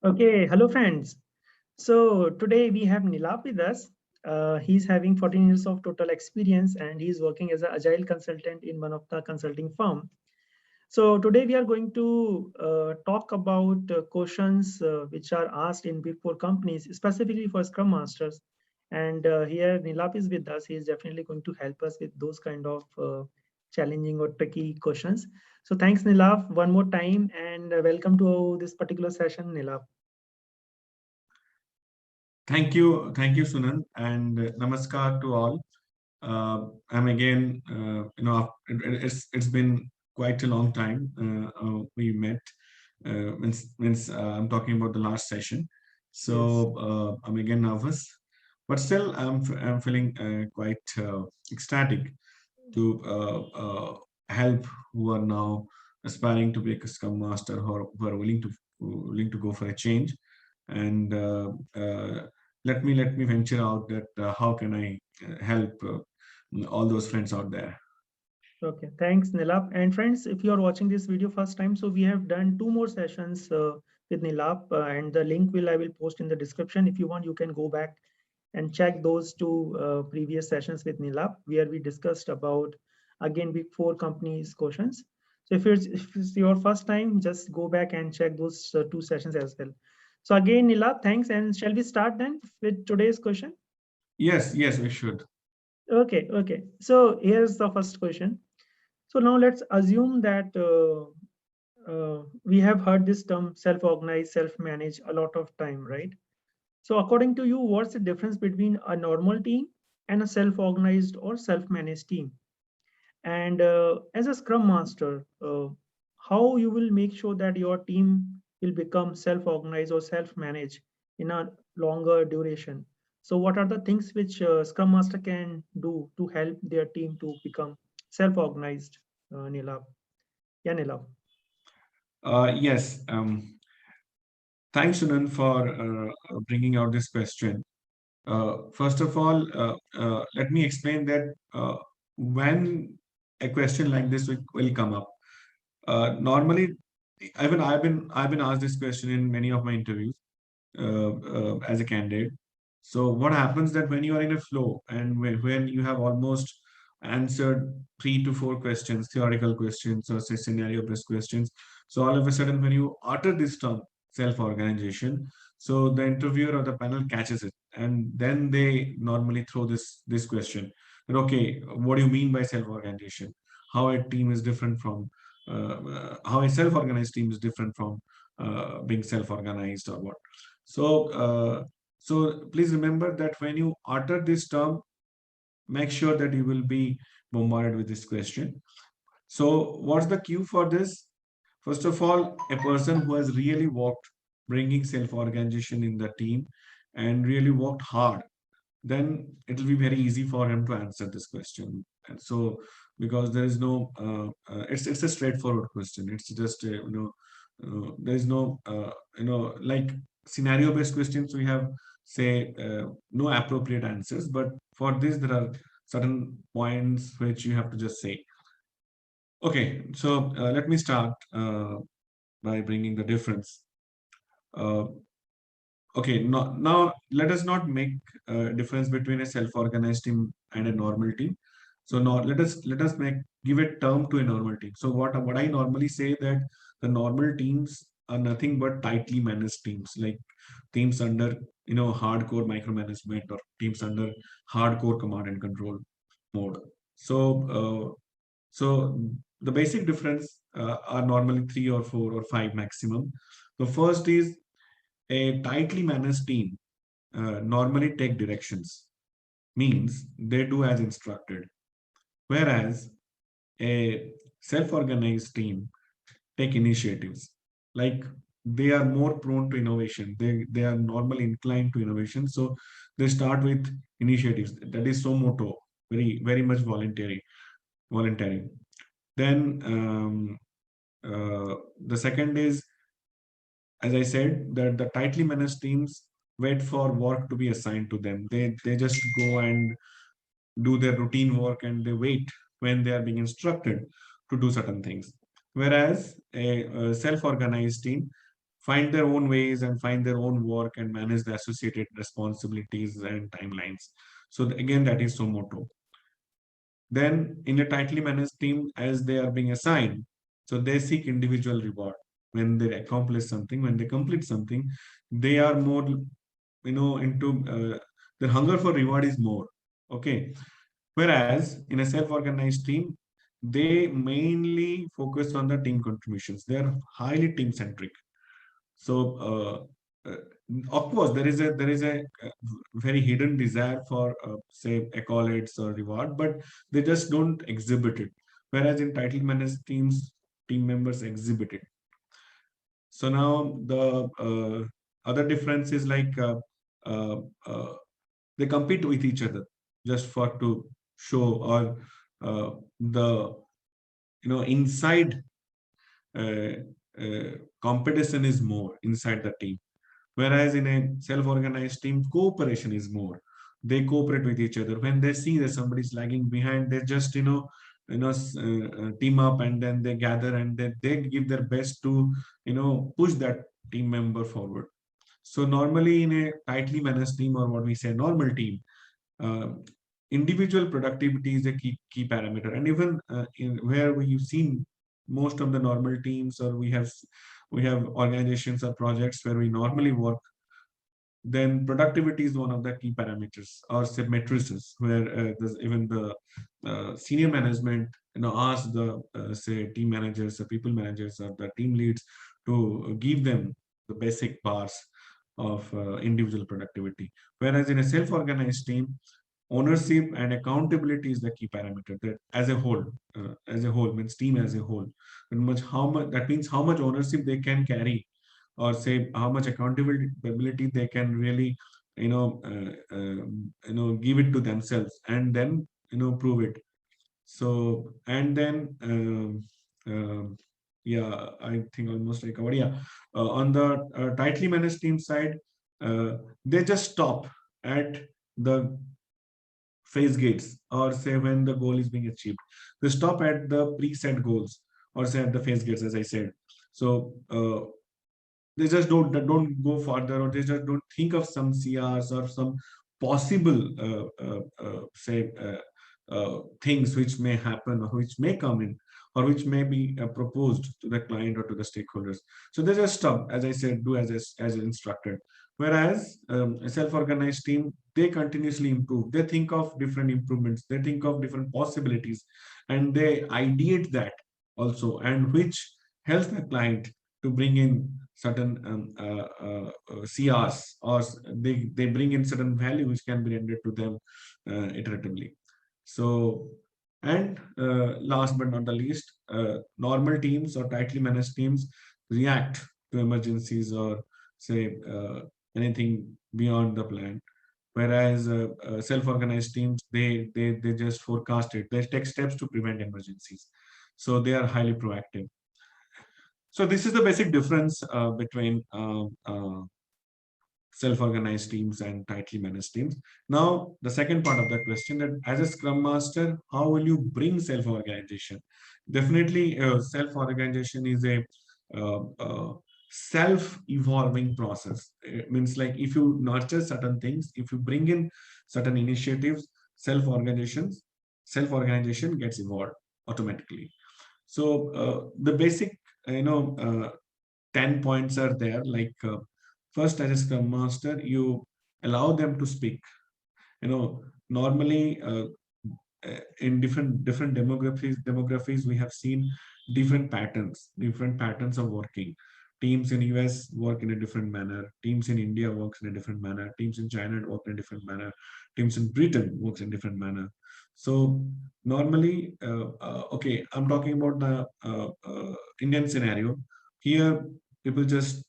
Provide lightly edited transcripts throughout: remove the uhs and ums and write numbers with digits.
Okay, hello friends. So today we have Nilaap with us. He's having 14 years of total experience and he's working as an agile consultant in one of the consulting firm. So today we are going to talk about questions which are asked in Big Four companies, specifically for Scrum Masters. And here Nilaap is with us. He is definitely going to help us with those kind of challenging or tricky questions. So thanks Nilaap one more time and welcome to this particular session, Nilaap. Thank you, Sunan, and namaskar to all. I'm again, it's been quite a long time. We met I'm talking about the last session, so Yes. I'm again nervous, but still I'm feeling quite ecstatic to help who are now aspiring to be a Scrum Master or who are willing to go for a change and let me venture out that how can I help all those friends out there. Okay, thanks, Nilap. And friends, if you are watching this video first time, so we have done two more sessions with Nilap, and the link will I will post in the description. If you want, you can go back and check those two previous sessions with Nilap, where we discussed about again Big Four companies questions. So if it's your first time, just go back and check those two sessions as well. So again, Nilap, thanks. And shall we start then with today's question? Yes, we should. Okay. So here's the first question. So now let's assume that we have heard this term self-organized, self-managed a lot of time, right? So according to you, what's the difference between a normal team and a self-organized or self-managed team? And as a Scrum Master, how you will make sure that your team will become self-organized or self-managed in a longer duration? So what are the things which Scrum Master can do to help their team to become self-organized, Nilab? Yeah, Nilab. Yes. Thanks, Sunan, for bringing out this question. First of all, let me explain that when a question like this will come up, normally, even I've been asked this question in many of my interviews as a candidate. So what happens that when you are in a flow and when you have almost answered 3 to 4 questions, theoretical questions or say scenario-based questions, so all of a sudden when you utter this term self-organization, so the interviewer or the panel catches it, and then they normally throw this question that okay, what do you mean by self-organization? How a team is different from how a self-organized team is different from being self-organized or what? So, so please remember that when you utter this term, make sure that you will be bombarded with this question. So, what's the cue for this? First of all, a person who has really worked bringing self-organization in the team and really worked hard, then it will be very easy for him to answer this question. And so, because there is no, it's a straightforward question. It's just there is no like scenario-based questions. We have say no appropriate answers, but for this there are certain points which you have to just say. Okay, so let me start by bringing the difference. Uh, Okay, now let us not make a difference between a self-organized team and a normal team. So now let us make give a term to a normal team. So what I normally say that the normal teams are nothing but tightly managed teams, like teams under hardcore micromanagement or teams under hardcore command and control mode. So so the basic difference are normally 3 or 4 or 5 maximum. The first is a tightly managed team normally take directions, means they do as instructed, whereas a self-organized team take initiatives. Like they are more prone to innovation. They are normally inclined to innovation, so they start with initiatives. That is so moto, very much voluntary. Then the second is, as I said, that the tightly managed teams wait for work to be assigned to them. They just go and do their routine work and they wait when they are being instructed to do certain things. Whereas a self-organized team find their own ways and find their own work and manage the associated responsibilities and timelines. So again, that is Somoto. Then in a tightly managed team, as they are being assigned, so they seek individual reward when they accomplish something, when they complete something, they are more, into their hunger for reward is more. Okay. Whereas in a self-organized team, they mainly focus on the team contributions. They are highly team centric. So, of course, there is a very hidden desire for, say, accolades or reward, but they just don't exhibit it. Whereas in tightly managed teams, team members exhibit it. So now the other difference is like uh, uh, they compete with each other just for to show, or the inside uh, competition is more inside the team. Whereas in a self-organized team, cooperation is more. They cooperate with each other. When they see that somebody is lagging behind, they just team up, and then they gather and they give their best to push that team member forward. So normally in a tightly managed team, or what we say normal team, uh, individual productivity is a key parameter. And even in where we've seen most of the normal teams, or we have organizations or projects where we normally work, then productivity is one of the key parameters, or say matrices, where there's even the senior management ask the say team managers or people managers or the team leads to give them the basic bars of individual productivity. Whereas in a self-organized team, ownership and accountability is the key parameter, that as a whole means team as a whole, and how much that means how much ownership they can carry, or say how much accountability they can really give it to themselves, and then prove it. So and then yeah, I think almost like covered. Yeah, on the tightly managed team side, they just stop at the phase gates, or say when the goal is being achieved. They stop at the preset goals, or say at the phase gates, as I said. So they just don't go further, or they just don't think of some CRs or some possible say things which may happen, or which may come in, or which may be proposed to the client or to the stakeholders. So they just stop, as I said, do as instructed. Whereas a self-organized team, they continuously improve. They think of different improvements, they think of different possibilities, and they ideate that also, and which helps the client to bring in certain CRs, or they bring in certain value which can be rendered to them iteratively. So, and last but not the least, normal teams or tightly managed teams react to emergencies, or say anything beyond the plan. Whereas self-organized teams, they just forecast it. They take steps to prevent emergencies. So they are highly proactive. So this is the basic difference between self-organized teams and tightly managed teams. Now, the second part of the question, that as a Scrum Master, how will you bring self-organization? Definitely, self-organization is a self-evolving process. It means like if you nurture certain things, if you bring in certain initiatives, self-organization gets evolved automatically. So the basic, 10 points are there. Like first, as a Scrum Master, you allow them to speak. Normally in different demographies, we have seen different patterns of working. Teams in US work in a different manner. Teams in India works in a different manner. Teams in China work in a different manner. Teams in Britain works in a different manner. So normally, okay, I'm talking about the Indian scenario. Here, people just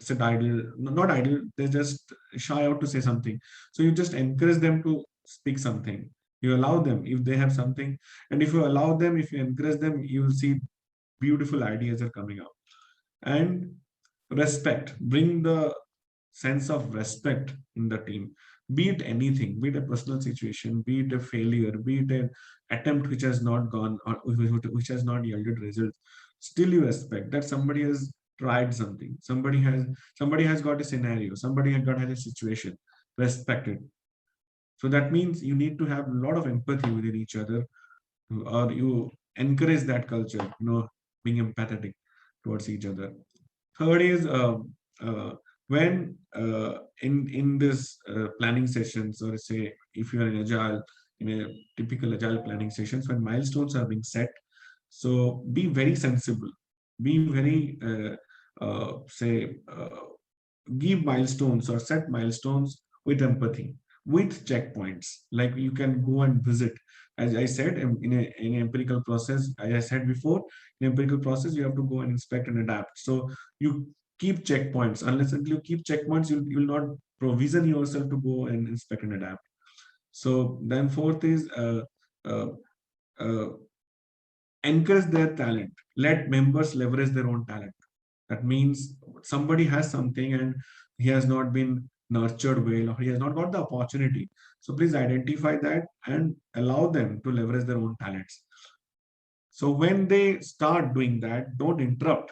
sit idle, not idle, they just shy out to say something. So you just encourage them to speak something. You allow them if they have something, and if you allow them, if you encourage them, you will see beautiful ideas are coming out. And respect, bring the sense of respect in the team, be it anything, be it a personal situation, be it a failure, be it an attempt which has not gone, or which has not yielded results. Still you respect that somebody has tried something. Somebody has got a scenario. Somebody has a situation. Respect it. So that means you need to have a lot of empathy within each other, or you encourage that culture, being empathetic towards each other. Third is when in this planning sessions, or say if you are in agile, in a typical agile planning sessions, when milestones are being set, so be very sensible, be very say give milestones or set milestones with empathy, with checkpoints. Like you can go and visit, as I said, in an empirical process, as I said before, in empirical process, you have to go and inspect and adapt. So you keep checkpoints. Unless until you keep checkpoints, you'll not provision yourself to go and inspect and adapt. So then fourth is uh, uh, encourage their talent. Let members leverage their own talent. That means somebody has something and he has not been nurtured well, or he has not got the opportunity. So please identify that and allow them to leverage their own talents. So when they start doing that, don't interrupt.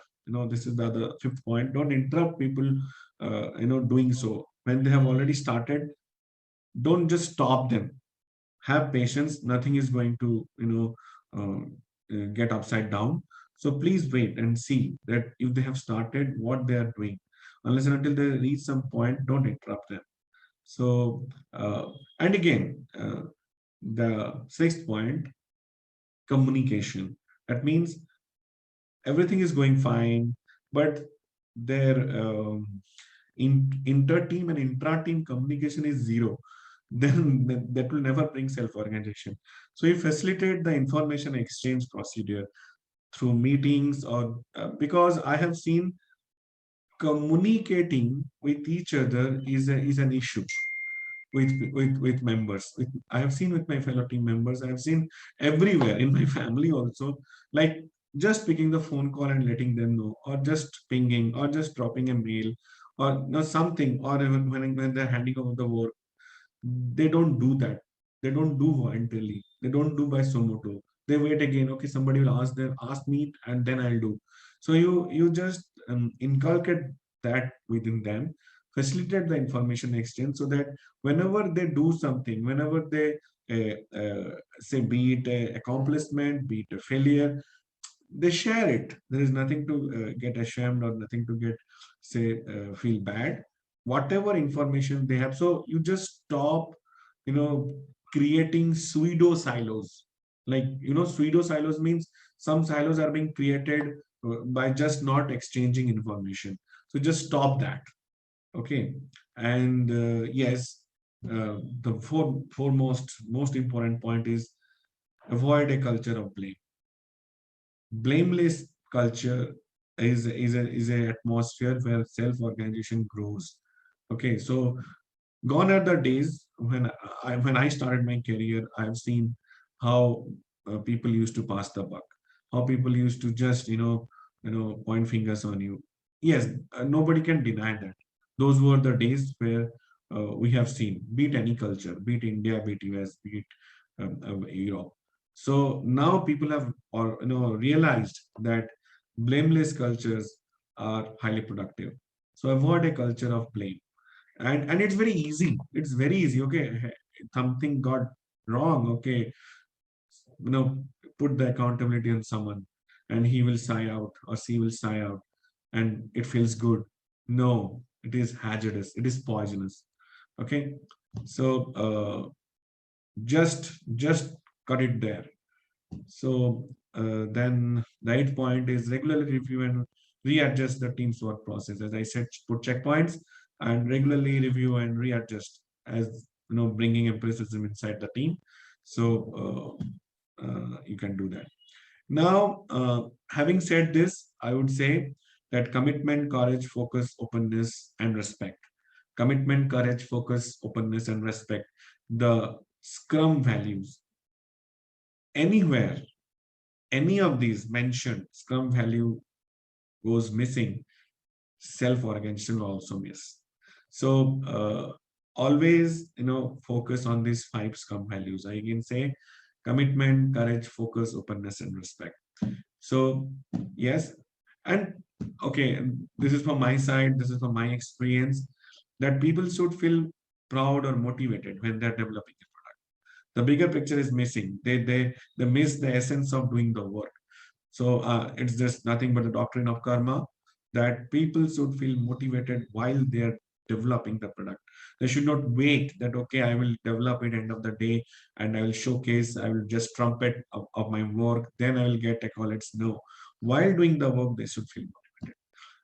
This is the other fifth point. Don't interrupt people, doing so. When they have already started, don't just stop them. Have patience. Nothing is going to get upside down. So please wait and see that if they have started what they are doing. Unless and until they reach some point, don't interrupt them. So and again, the sixth point, communication. That means everything is going fine, but their inter-team and intra-team communication is zero. Then that will never bring self-organization. So you facilitate the information exchange procedure through meetings, or because I have seen communicating with each other is an issue with members. I have seen with my fellow team members. I have seen everywhere in my family also, like just picking the phone call and letting them know, or just pinging, or just dropping a mail, or something, or even when they're handing over the work, they don't do that. They don't do voluntarily. They don't do by Somoto. They wait again. Okay, somebody will ask me, and then I'll do. So you just inculcate that within them, facilitate the information exchange, so that whenever they do something, whenever they say, be it a accomplishment, be it a failure, they share it. There is nothing to get ashamed, or nothing to get, say, feel bad. Whatever information they have, so you just stop, you know creating pseudo silos. Like, pseudo silos means some silos are being created by just not exchanging information. So just stop that. Okay. And yes, the foremost most important point is avoid a culture of blame. Blameless culture is a atmosphere where self-organization grows. Okay, so gone are the days when I started my career. I've seen how people used to pass the buck, how people used to just point fingers on you. Yes, nobody can deny that. Those were the days where we have seen, be it any culture, be it India, be it US, be it Europe. So now people have, or realized that blameless cultures are highly productive. So avoid a culture of blame. And it's very easy. It's very easy. Okay, something got wrong. Okay, you know put the accountability on someone, and he will sigh out, or she will sigh out, and it feels good. No, it is hazardous, it is poisonous. Okay. So just cut it there. So then the eighth point is regularly review and readjust the team's work process. As I said, put checkpoints and regularly review and readjust, as bringing empiricism inside the team. So you can do that. Now, having said this, I would say that commitment, courage, focus, openness, and respect. Commitment, courage, focus, openness, and respect. The Scrum values. Anywhere any of these mentioned Scrum value goes missing, self-organization will also miss. So always, focus on these 5 Scrum values. I can say commitment, courage, focus, openness, and respect. So yes, and okay, this is from my side, this is from my experience, that people should feel proud or motivated when they're developing a product. The bigger picture is missing. They miss the essence of doing the work. So it's just nothing but the doctrine of karma, that people should feel motivated while they are developing the product. They should not wait that, okay, I will develop it end of the day and I will showcase, I will just trumpet of my work, then I will get accolades. No, while doing the work, they should feel motivated.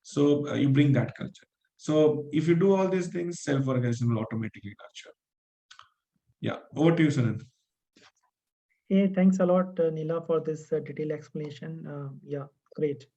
So you bring that culture. So if you do all these things, self-organization will automatically nurture. Yeah, over to you, Sunil. Hey, thanks a lot, Neela, for this detailed explanation. Yeah, great.